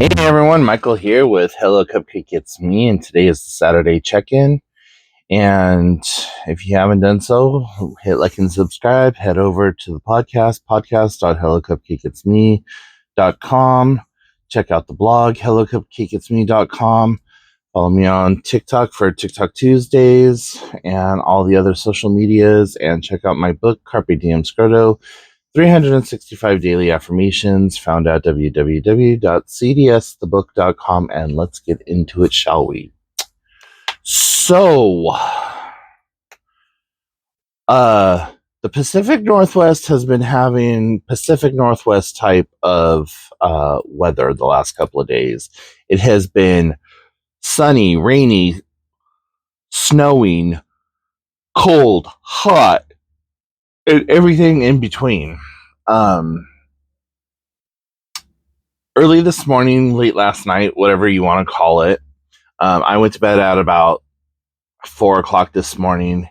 Hey everyone, Michael here with Hello Cupcake It's Me, and today is the Saturday check-in. And if you haven't done so, hit like and subscribe. Head over to the podcast.hellocupcakeitsme.com. Check out the blog, hellocupcakeitsme.com. Follow me on TikTok for TikTok Tuesdays and all the other social medias. And check out my book, Carpe Diem Scroto, 365 Daily Affirmations, found at www.cdsthebook.com. And let's get into it, shall we? So, the Pacific Northwest has been having Pacific Northwest type of weather the last couple of days. It has been sunny, rainy, snowing, cold, hot, and everything in between. Early this morning, late last night, whatever you want to call it, I went to bed at about 4 o'clock this morning,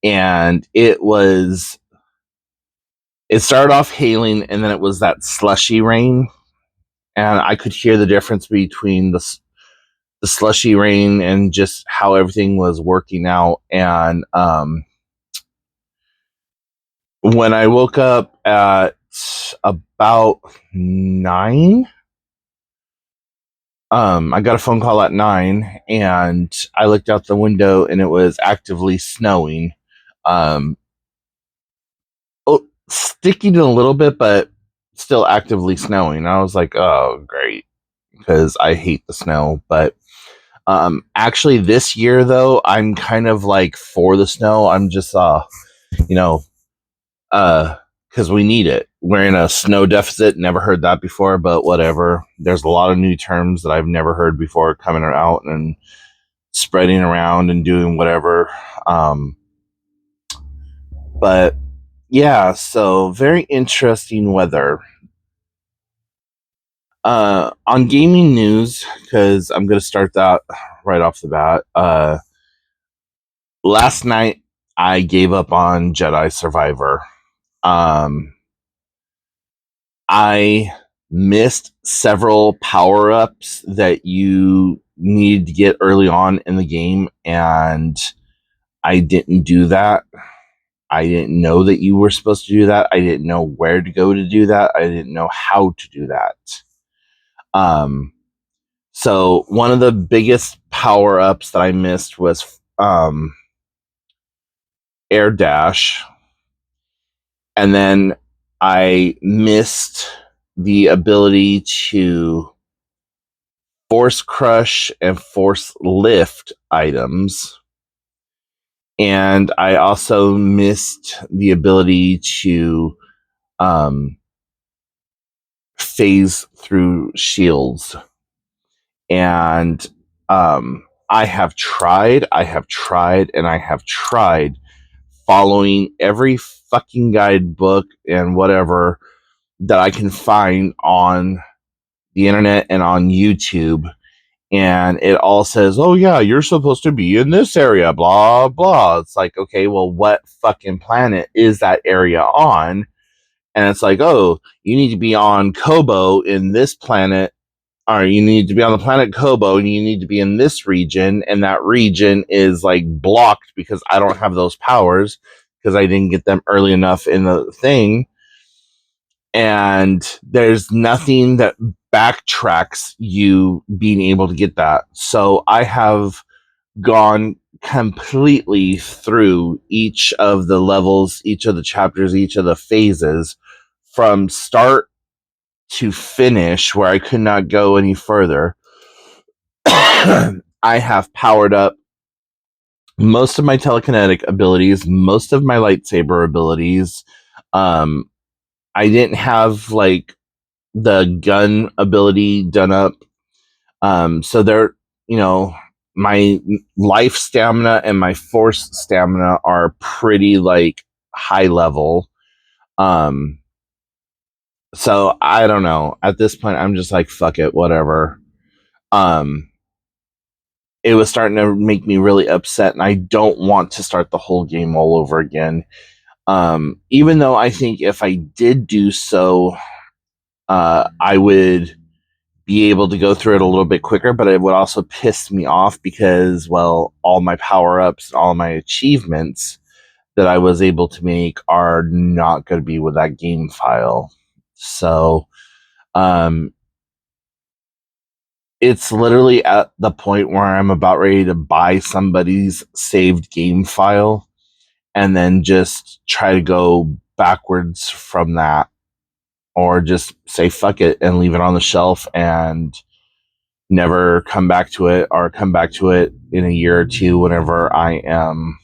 and it started off hailing, and then it was that slushy rain, and I could hear the difference between the slushy rain and just how everything was working out. And when I woke up at about 9, I got a phone call at 9, and I looked out the window, and it was actively snowing. Sticking a little bit, but still actively snowing. I was like, oh, great, because I hate the snow. But actually, this year, though, I'm kind of like for the snow. I'm just, because we need it. We're in a snow deficit. Never heard that before, but whatever. There's a lot of new terms that I've never heard before coming out and spreading around and doing whatever. But yeah, so very interesting weather. On gaming news, because I'm going to start that right off the bat. Last night, I gave up on Jedi Survivor. I missed several power-ups that you need to get early on in the game, and I didn't do that. I didn't know that you were supposed to do that. I didn't know where to go to do that. I didn't know how to do that. So one of the biggest power-ups that I missed was air dash. And then I missed the ability to force crush and force lift items. And I also missed the ability to phase through shields. And I have tried, and I have tried following every fucking guidebook and whatever that I can find on the internet and on YouTube. And it all says, oh yeah, you're supposed to be in this area, blah, blah. It's like, okay, well, what fucking planet is that area on? And it's like, oh, you need to be on Kobo in this planet, or you need to be on the planet Kobo, and you need to be in this region, and that region is like blocked because I don't have those powers because I didn't get them early enough in the thing. And there's nothing that backtracks you being able to get that. So I have gone completely through each of the levels, each of the chapters, each of the phases from start to finish, where I could not go any further. I have powered up most of my telekinetic abilities, most of my lightsaber abilities. I didn't have like the gun ability done up. So there, my life stamina and my force stamina are pretty like high level. So I don't know. At this point, I'm just like, fuck it, whatever. It was starting to make me really upset, and I don't want to start the whole game all over again. Even though I think if I did do so, I would be able to go through it a little bit quicker, but it would also piss me off because, well, all my power-ups and all my achievements that I was able to make are not going to be with that game file. So, it's literally at the point where I'm about ready to buy somebody's saved game file and then just try to go backwards from that, or just say fuck it and leave it on the shelf and never come back to it, or come back to it in a year or two whenever I am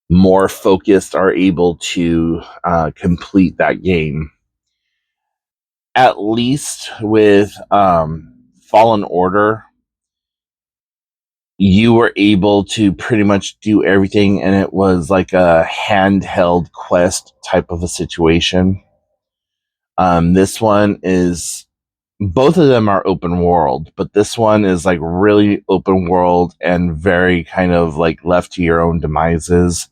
more focused or able to complete that game. At least with Fallen Order, you were able to pretty much do everything, and it was like a handheld quest type of a situation. This one is, both of them are open world, but this one is like really open world and very kind of like left to your own devices.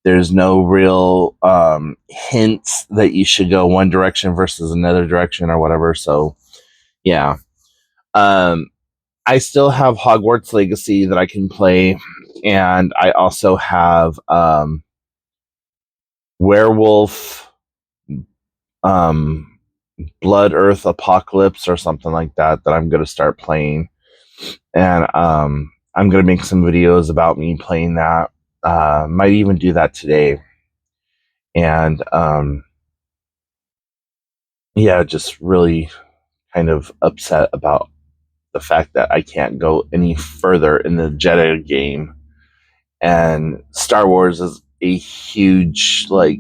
There's no real hints that you should go one direction versus another direction or whatever. So, yeah. I still have Hogwarts Legacy that I can play, and I also have Werewolf Blood Earth Apocalypse or something like that I'm going to start playing. And I'm going to make some videos about me playing that. Might even do that today. And yeah, just really kind of upset about the fact that I can't go any further in the Jedi game. And Star Wars is a huge, like,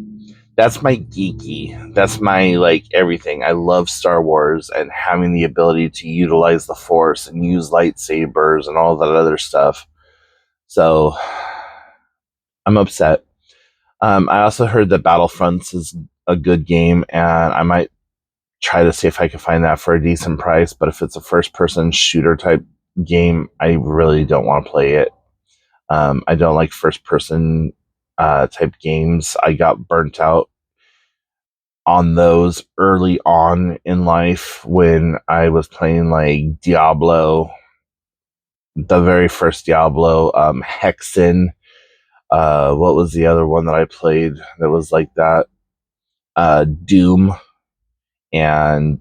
that's my geeky. That's my, like, everything. I love Star Wars and having the ability to utilize the Force and use lightsabers and all that other stuff. So I'm upset. I also heard that Battlefronts is a good game, and I might try to see if I can find that for a decent price. But if it's a first-person shooter type game, I really don't want to play it. I don't like first-person type games. I got burnt out on those early on in life when I was playing like Diablo, the very first Diablo, Hexen. What was the other one that I played that was like that? Doom and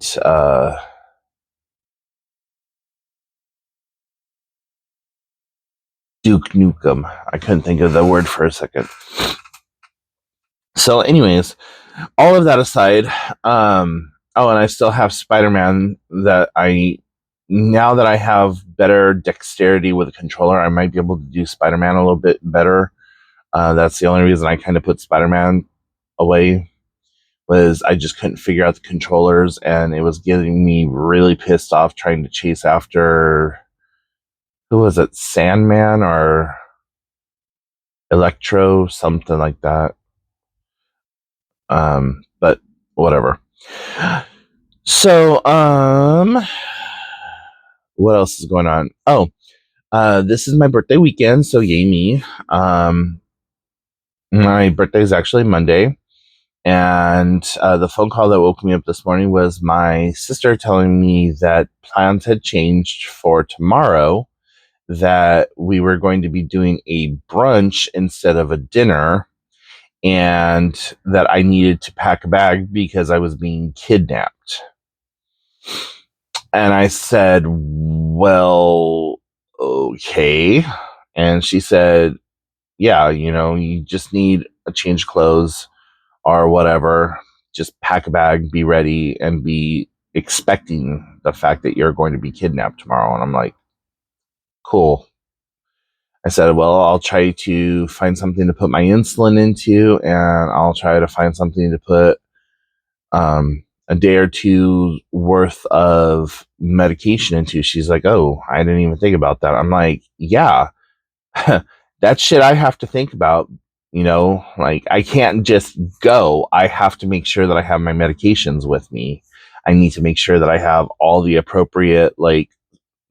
Duke Nukem. I couldn't think of the word for a second. So, anyways, all of that aside, oh, and I still have Spider-Man that now that I have better dexterity with a controller, I might be able to do Spider-Man a little bit better. That's the only reason I kind of put Spider-Man away, was I just couldn't figure out the controllers, and it was getting me really pissed off trying to chase after, who was it, Sandman or Electro, something like that. But whatever. So, what else is going on? Oh, this is my birthday weekend, so yay me. My birthday is actually Monday, and the phone call that woke me up this morning was my sister telling me that plans had changed for tomorrow, that we were going to be doing a brunch instead of a dinner, and that I needed to pack a bag because I was being kidnapped. And I said, well, okay. And she said, yeah, you just need a change of clothes or whatever. Just pack a bag, be ready, and be expecting the fact that you're going to be kidnapped tomorrow. And I'm like, cool. I said, well, I'll try to find something to put my insulin into, and I'll try to find something to put a day or two worth of medication into. She's like, oh, I didn't even think about that. I'm like, yeah, that shit I have to think about. Like, I can't just go. I have to make sure that I have my medications with me. I need to make sure that I have all the appropriate, like,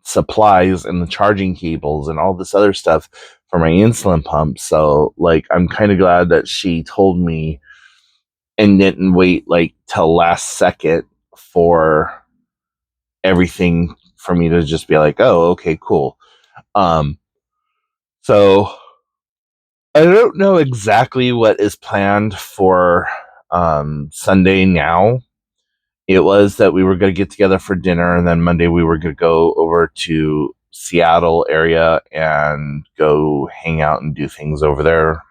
supplies and the charging cables and all this other stuff for my insulin pump. So, like, I'm kind of glad that she told me and didn't wait like till last second for everything for me to just be like, oh, okay, cool. So I don't know exactly what is planned for Sunday now. It was that we were going to get together for dinner, and then Monday we were going to go over to Seattle area and go hang out and do things over there.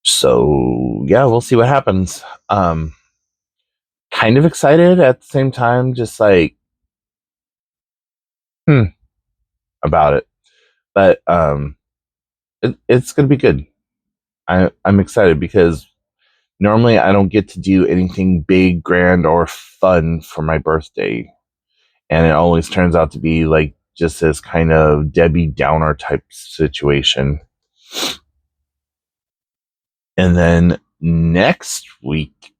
So yeah, we'll see what happens. Kind of excited at the same time, just like about it. But it's gonna be good. I'm excited because normally I don't get to do anything big, grand, or fun for my birthday, and it always turns out to be like just this kind of Debbie Downer type situation. And then next week,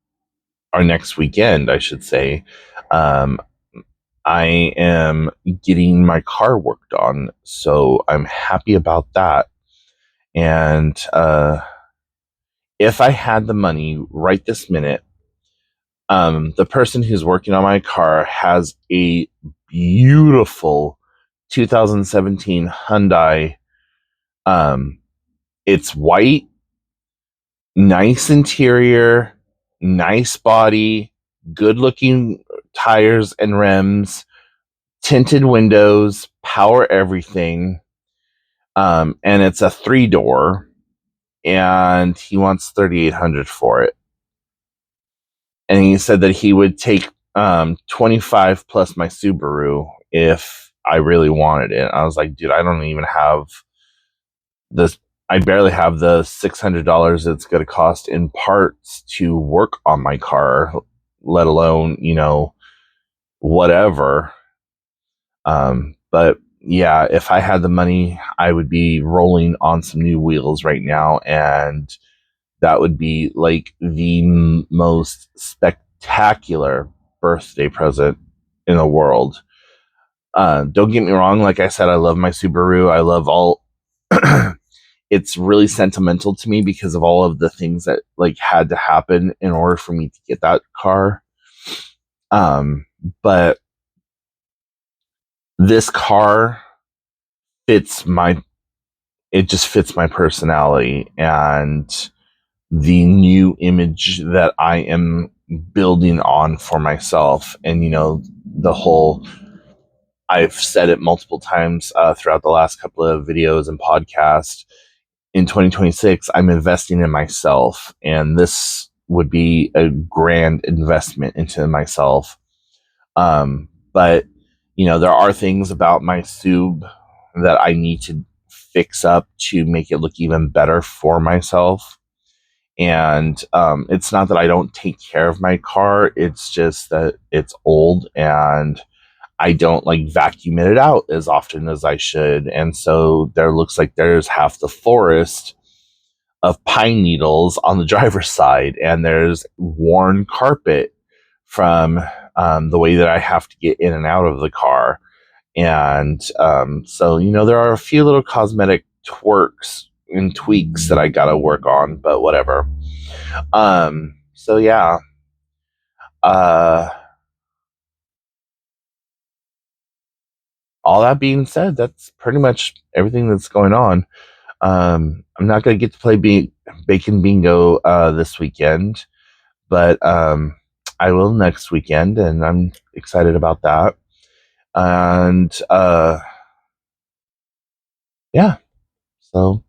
or next weekend, I should say, um, I am getting my car worked on, so I'm happy about that. And if I had the money right this minute, the person who's working on my car has a beautiful 2017 Hyundai. It's white, nice interior, nice body, good looking tires and rims, tinted windows, power everything. And it's a 3-door, and he wants 3,800 for it. And he said that he would take 25 plus my Subaru if I really wanted it. I was like, dude, I don't even have this. I barely have the $600 it's going to cost in parts to work on my car, let alone, whatever. But yeah, if I had the money, I would be rolling on some new wheels right now, and that would be like the most spectacular birthday present in the world. Don't get me wrong, like I said, I love my Subaru. I love all. It's really sentimental to me because of all of the things that like had to happen in order for me to get that car. But this car fits my it just fits my personality and the new image that I am building on for myself. And the whole, I've said it multiple times throughout the last couple of videos and podcasts. In 2026, I'm investing in myself, and this would be a grand investment into myself. But there are things about my Sub that I need to fix up to make it look even better for myself. And it's not that I don't take care of my car, it's just that it's old and I don't like vacuum it out as often as I should. And so there looks like there's half the forest of pine needles on the driver's side, and there's worn carpet from the way that I have to get in and out of the car. And so, there are a few little cosmetic twerks and tweaks that I got to work on, but whatever. So yeah. Uh, all that being said, that's pretty much everything that's going on. I'm not going to get to play Bacon Bingo this weekend, but I will next weekend, and I'm excited about that. And yeah. So,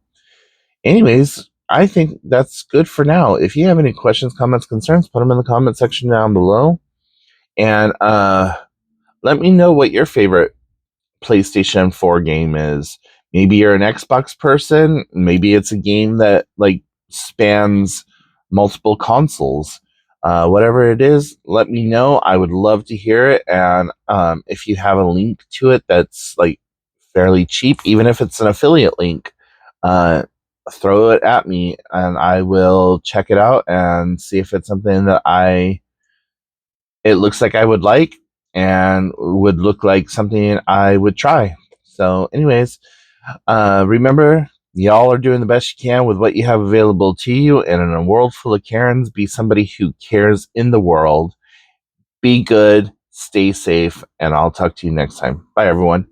anyways, I think that's good for now. If you have any questions, comments, concerns, put them in the comment section down below. And let me know what your favorite PlayStation 4 game is. Maybe you're an Xbox person. Maybe it's a game that like spans multiple consoles. Whatever it is, let me know. I would love to hear it. And if you have a link to it that's like fairly cheap, even if it's an affiliate link, uh, throw it at me and I will check it out and see if it's something that it looks like I would like and would look like something I would try. So, anyways, remember, y'all are doing the best you can with what you have available to you. And in a world full of Karens, be somebody who cares in the world. Be good, stay safe, and I'll talk to you next time. Bye, everyone.